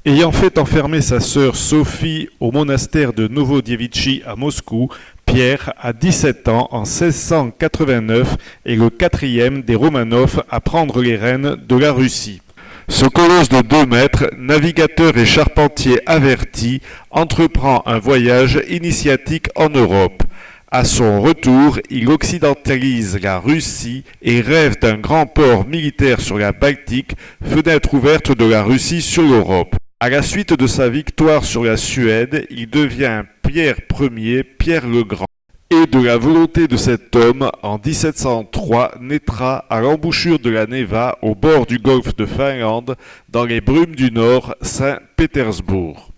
Ayant fait enfermer sa sœur Sophie au monastère de Novodevitchi à Moscou, Pierre, à 17 ans, en 1689, est le quatrième des Romanov à prendre les rênes de la Russie. Ce colosse de 2 mètres, navigateur et charpentier averti, entreprend un voyage initiatique en Europe. À son retour, il occidentalise la Russie et rêve d'un grand port militaire sur la Baltique, fenêtre ouverte de la Russie sur l'Europe. À la suite de sa victoire sur la Suède, il devient Pierre Ier, Pierre le Grand. Et de la volonté de cet homme, en 1703, naîtra à l'embouchure de la Neva, au bord du golfe de Finlande, dans les brumes du Nord, Saint-Pétersbourg.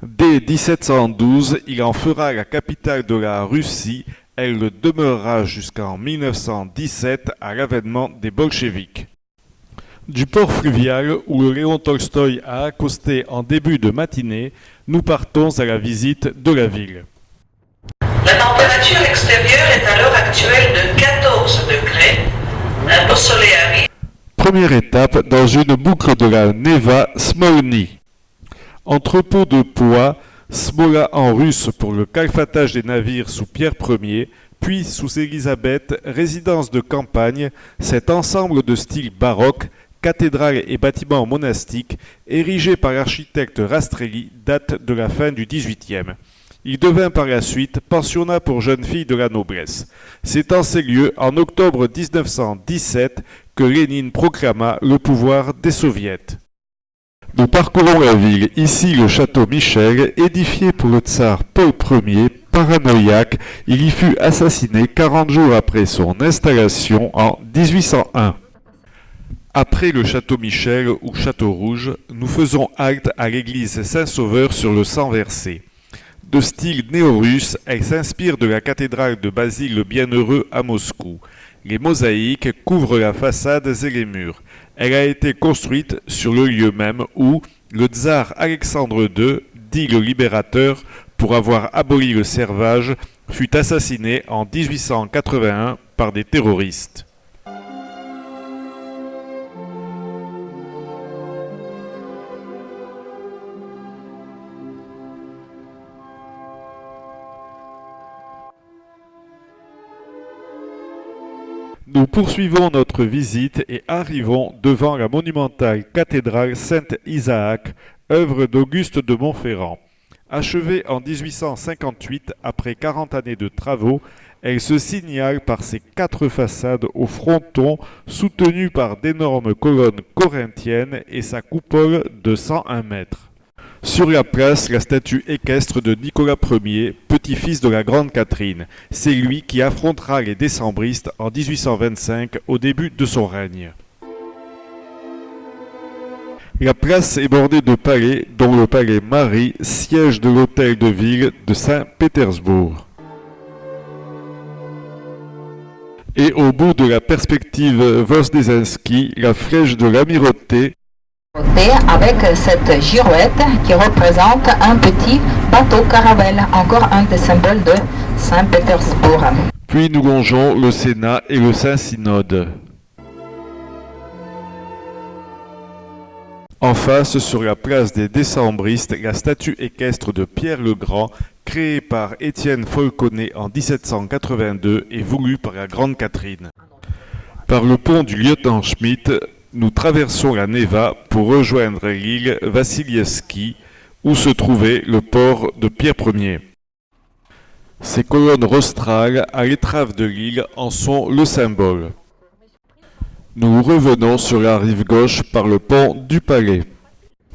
Dès 1712, il en fera la capitale de la Russie. Elle le demeurera jusqu'en 1917 à l'avènement des bolcheviks. Du port fluvial où le Léon Tolstoï a accosté en début de matinée, nous partons à la visite de la ville. La température extérieure est à l'heure actuelle de 14 degrés, un beau soleil arrive. Première étape dans une boucle de la Neva Smolny. Entrepôt de poids, Smola en russe pour le calfatage des navires sous Pierre Ier, puis sous Élisabeth, résidence de campagne, cet ensemble de style baroque, cathédrale et bâtiments monastiques, érigé par l'architecte Rastrelli, date de la fin du XVIIIe. Il devint par la suite pensionnat pour jeunes filles de la noblesse. C'est en ces lieux, en octobre 1917, que Lénine proclama le pouvoir des soviets. Nous parcourons la ville, ici le château Michel, édifié pour le tsar Paul Ier, paranoïaque, il y fut assassiné 40 jours après son installation en 1801. Après le château Michel ou château Rouge, nous faisons halte à l'église Saint-Sauveur sur le sang versé. De style néo-russe, elle s'inspire de la cathédrale de Basile le Bienheureux à Moscou. Les mosaïques couvrent la façade et les murs. Elle a été construite sur le lieu même où le tsar Alexandre II, dit le Libérateur, pour avoir aboli le servage, fut assassiné en 1881 par des terroristes. Nous poursuivons notre visite et arrivons devant la monumentale cathédrale Saint-Isaac, œuvre d'Auguste de Montferrand. Achevée en 1858, après 40 années de travaux, elle se signale par ses 4 façades au fronton soutenues par d'énormes colonnes corinthiennes et sa coupole de 101 mètres. Sur la place, la statue équestre de Nicolas Ier, petit-fils de la Grande Catherine. C'est lui qui affrontera les décembristes en 1825, au début de son règne. La place est bordée de palais, dont le palais Marie, siège de l'hôtel de ville de Saint-Pétersbourg. Et au bout de la perspective Vosnesenski, la flèche de l'Amirauté, avec cette girouette qui représente un petit bateau caravelle, encore un des symboles de Saint-Pétersbourg. Puis nous longeons le Sénat et le Saint-Synode. En face, sur la place des Décembristes, la statue équestre de Pierre le Grand, créée par Étienne Folconet en 1782 et voulue par la Grande Catherine. Par le pont du lieutenant Schmitt, nous traversons la Neva pour rejoindre l'île Vassilievski, où se trouvait le port de Pierre Ier. Ces colonnes rostrales à l'étrave de l'île en sont le symbole. Nous revenons sur la rive gauche par le pont du Palais,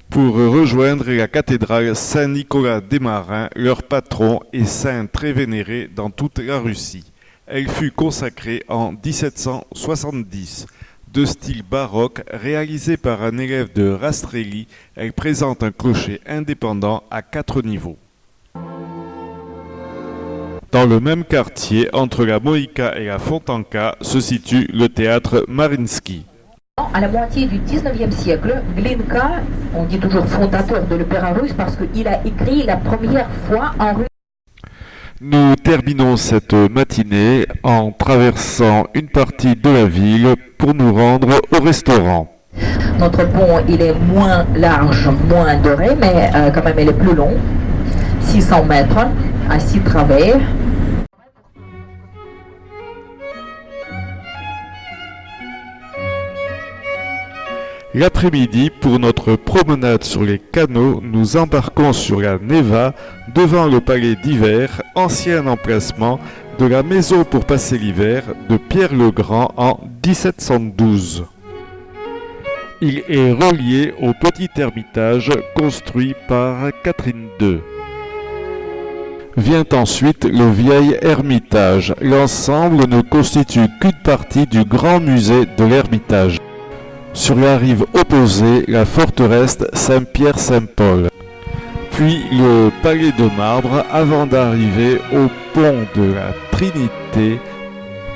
pour rejoindre la cathédrale Saint-Nicolas des Marins, leur patron et saint très vénéré dans toute la Russie. Elle fut consacrée en 1770. De style baroque, réalisée par un élève de Rastrelli, elle présente un clocher indépendant à 4 niveaux. Dans le même quartier, entre la Moïka et la Fontanka, se situe le théâtre Mariinsky. À la moitié du 19e siècle, Glinka, on dit toujours fondateur de l'opéra russe parce qu'il a écrit la première fois en russe. Nous terminons cette matinée en traversant une partie de la ville pour nous rendre au restaurant. Notre pont, il est moins large, moins doré, mais quand même il est plus long. 600 mètres à 6 travées. L'après-midi, pour notre promenade sur les canaux, nous embarquons sur la Neva devant le palais d'hiver, ancien emplacement de la maison pour passer l'hiver de Pierre le Grand en 1712. Il est relié au petit ermitage construit par Catherine II. Vient ensuite le vieil ermitage. L'ensemble ne constitue qu'une partie du grand musée de l'Ermitage. Sur la rive opposée, la forteresse Saint-Pierre-Saint-Paul. Puis le palais de marbre avant d'arriver au pont de la Trinité,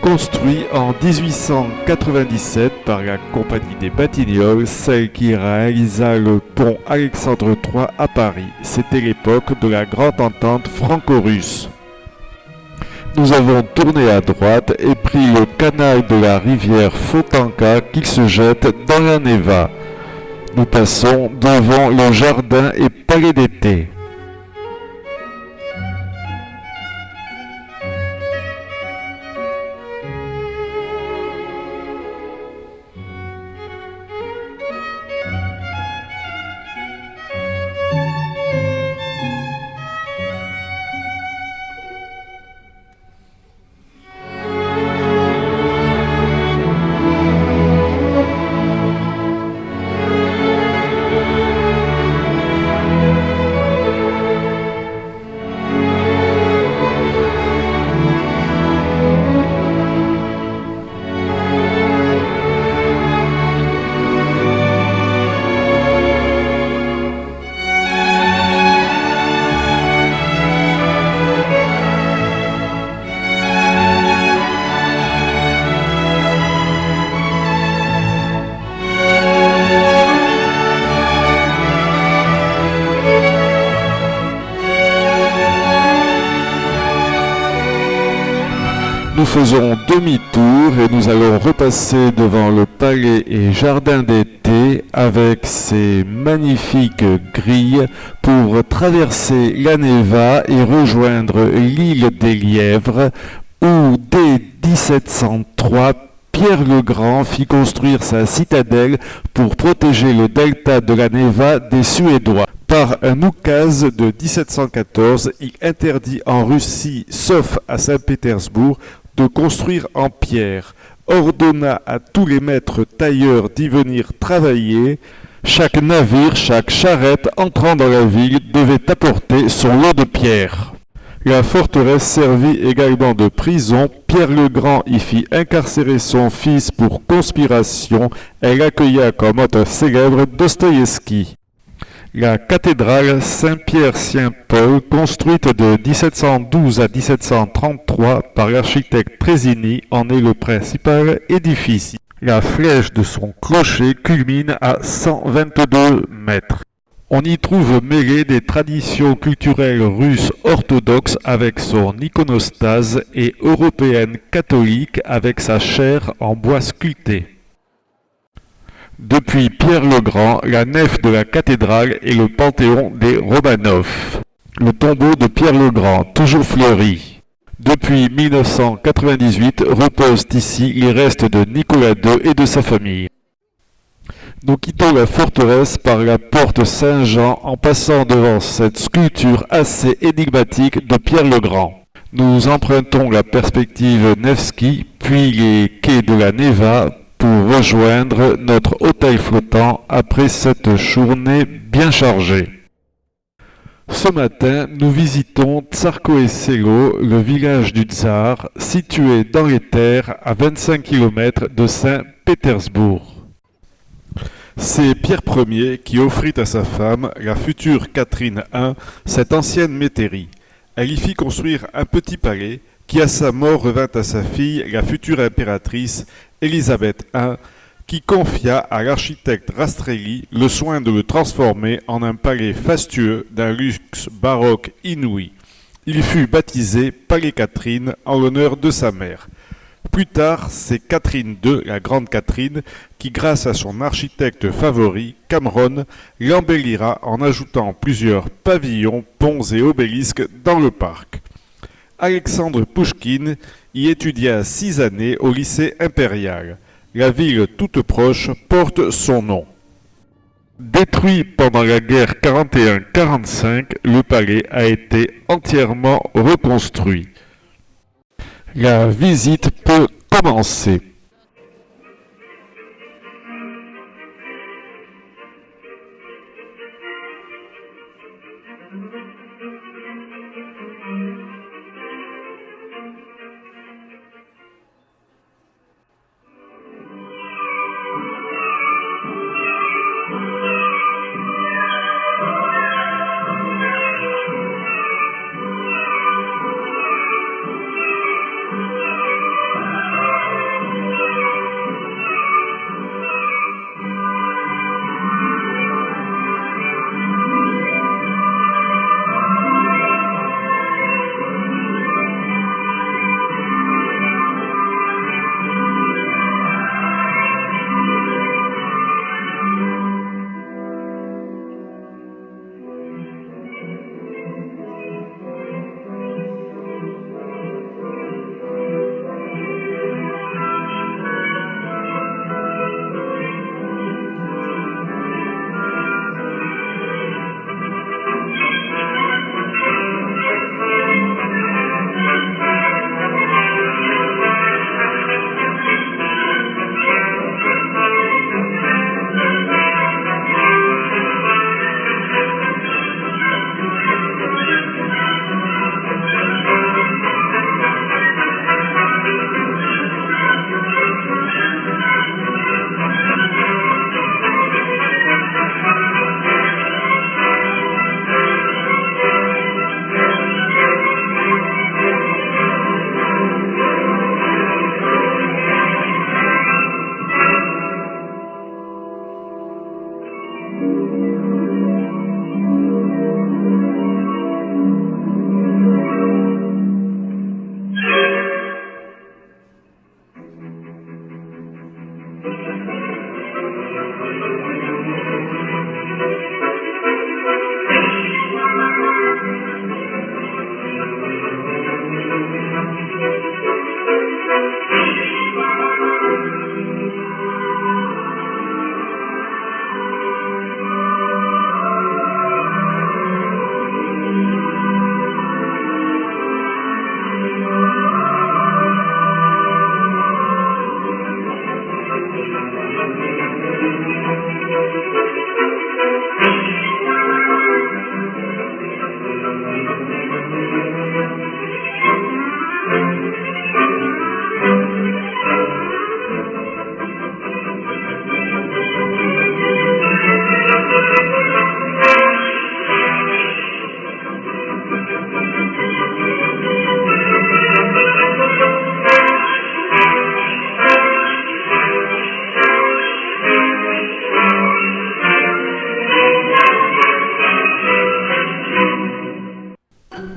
construit en 1897 par la Compagnie des Batignolles, celle qui réalisa le pont Alexandre III à Paris. C'était l'époque de la grande entente franco-russe. Nous avons tourné à droite et pris le canal de la rivière Fontanka qui se jette dans la Neva. Nous passons devant le jardin et palais d'été. Nous faisons demi-tour et nous allons repasser devant le palais et jardin d'été avec ses magnifiques grilles pour traverser la Neva et rejoindre l'île des Lièvres où dès 1703 Pierre le Grand fit construire sa citadelle pour protéger le delta de la Neva des Suédois. Par un oukase de 1714, il interdit en Russie, sauf à Saint-Pétersbourg, de construire en pierre, ordonna à tous les maîtres tailleurs d'y venir travailler. Chaque navire, chaque charrette entrant dans la ville devait apporter son lot de pierre. La forteresse servit également de prison. Pierre le Grand y fit incarcérer son fils pour conspiration. Elle accueilla comme hôte célèbre Dostoïevski. La cathédrale Saint-Pierre-Saint-Paul, construite de 1712 à 1733 par l'architecte Trésini, en est le principal édifice. La flèche de son clocher culmine à 122 mètres. On y trouve mêlées des traditions culturelles russes orthodoxes avec son iconostase et européenne catholique avec sa chaire en bois sculpté. Depuis Pierre le Grand, la nef de la cathédrale est le panthéon des Romanov. Le tombeau de Pierre le Grand, toujours fleuri. Depuis 1998, reposent ici les restes de Nicolas II et de sa famille. Nous quittons la forteresse par la porte Saint-Jean en passant devant cette sculpture assez énigmatique de Pierre le Grand. Nous empruntons la perspective Nevski, puis les quais de la Neva, pour rejoindre notre hôtel flottant après cette journée bien chargée. Ce matin, nous visitons Tsarskoe Selo, le village du Tsar, situé dans les terres à 25 km de Saint-Pétersbourg. C'est Pierre Ier qui offrit à sa femme, la future Catherine I, cette ancienne métairie. Elle y fit construire un petit palais qui à sa mort revint à sa fille, la future impératrice Élisabeth I, qui confia à l'architecte Rastrelli le soin de le transformer en un palais fastueux d'un luxe baroque inouï. Il fut baptisé Palais Catherine en l'honneur de sa mère. Plus tard, c'est Catherine II, la Grande Catherine, qui grâce à son architecte favori, Cameron, l'embellira en ajoutant plusieurs pavillons, ponts et obélisques dans le parc. Alexandre Pouchkine y étudia 6 années au lycée impérial. La ville toute proche porte son nom. Détruit pendant la guerre 41-45, le palais a été entièrement reconstruit. La visite peut commencer.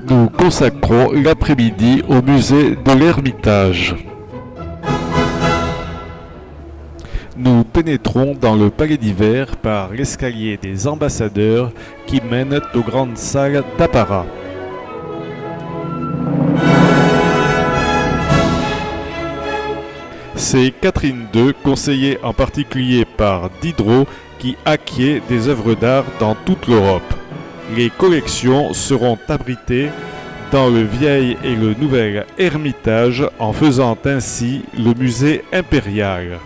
Nous consacrons l'après-midi au musée de l'Ermitage. Nous pénétrons dans le palais d'hiver par l'escalier des ambassadeurs qui mènent aux grandes salles d'apparat. C'est Catherine II, conseillée en particulier par Diderot, qui acquiert des œuvres d'art dans toute l'Europe. Les collections seront abritées dans le vieil et le nouvel Ermitage, en faisant ainsi le musée impérial.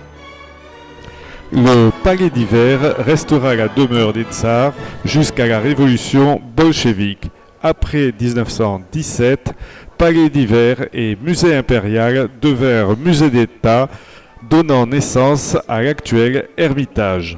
Le palais d'hiver restera la demeure des tsars jusqu'à la révolution bolchevique. Après 1917, palais d'hiver et musée impérial devinrent musée d'État, donnant naissance à l'actuel Ermitage.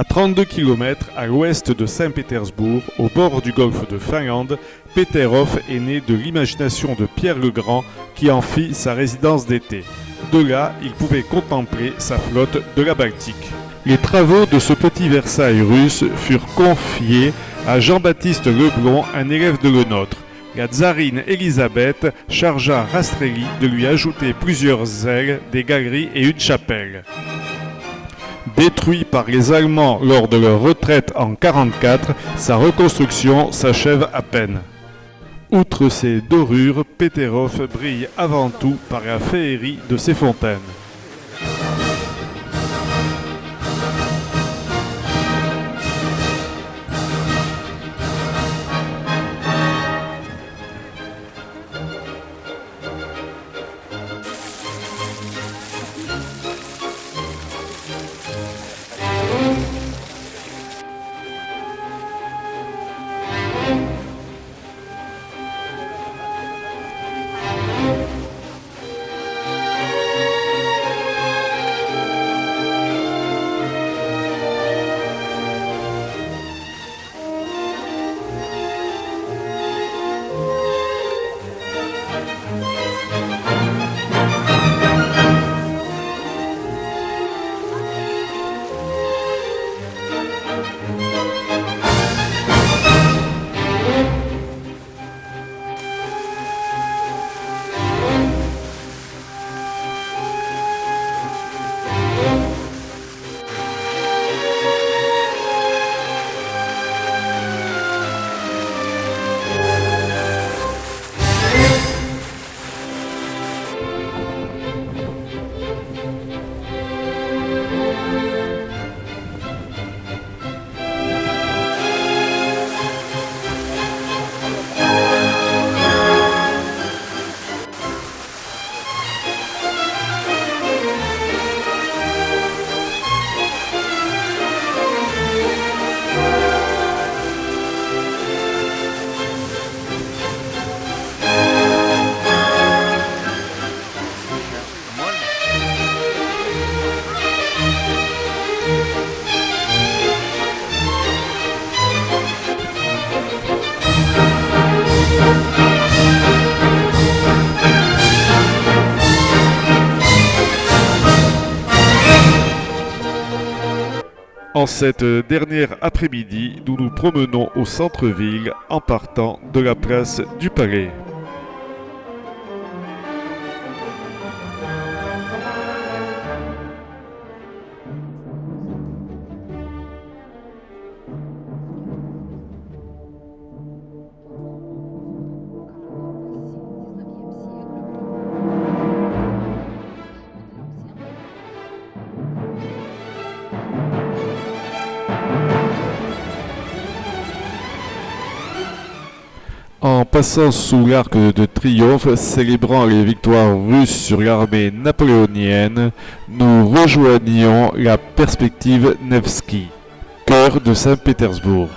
À 32 km à l'ouest de Saint-Pétersbourg, au bord du golfe de Finlande, Peterhof est né de l'imagination de Pierre le Grand qui en fit sa résidence d'été. De là, il pouvait contempler sa flotte de la Baltique. Les travaux de ce petit Versailles russe furent confiés à Jean-Baptiste Leblond, un élève de Lenôtre. La tsarine Élisabeth chargea Rastrelli de lui ajouter plusieurs ailes, des galeries et une chapelle. Détruit par les Allemands lors de leur retraite en 1944, sa reconstruction s'achève à peine. Outre ses dorures, Peterhof brille avant tout par la féerie de ses fontaines. En cette dernière après-midi, nous nous promenons au centre-ville en partant de la place du Palais. En passant sous l'arc de triomphe, célébrant les victoires russes sur l'armée napoléonienne, nous rejoignions la perspective Nevski, cœur de Saint-Pétersbourg.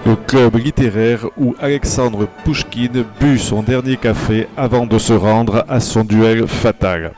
Le club littéraire où Alexandre Pouchkine but son dernier café avant de se rendre à son duel fatal.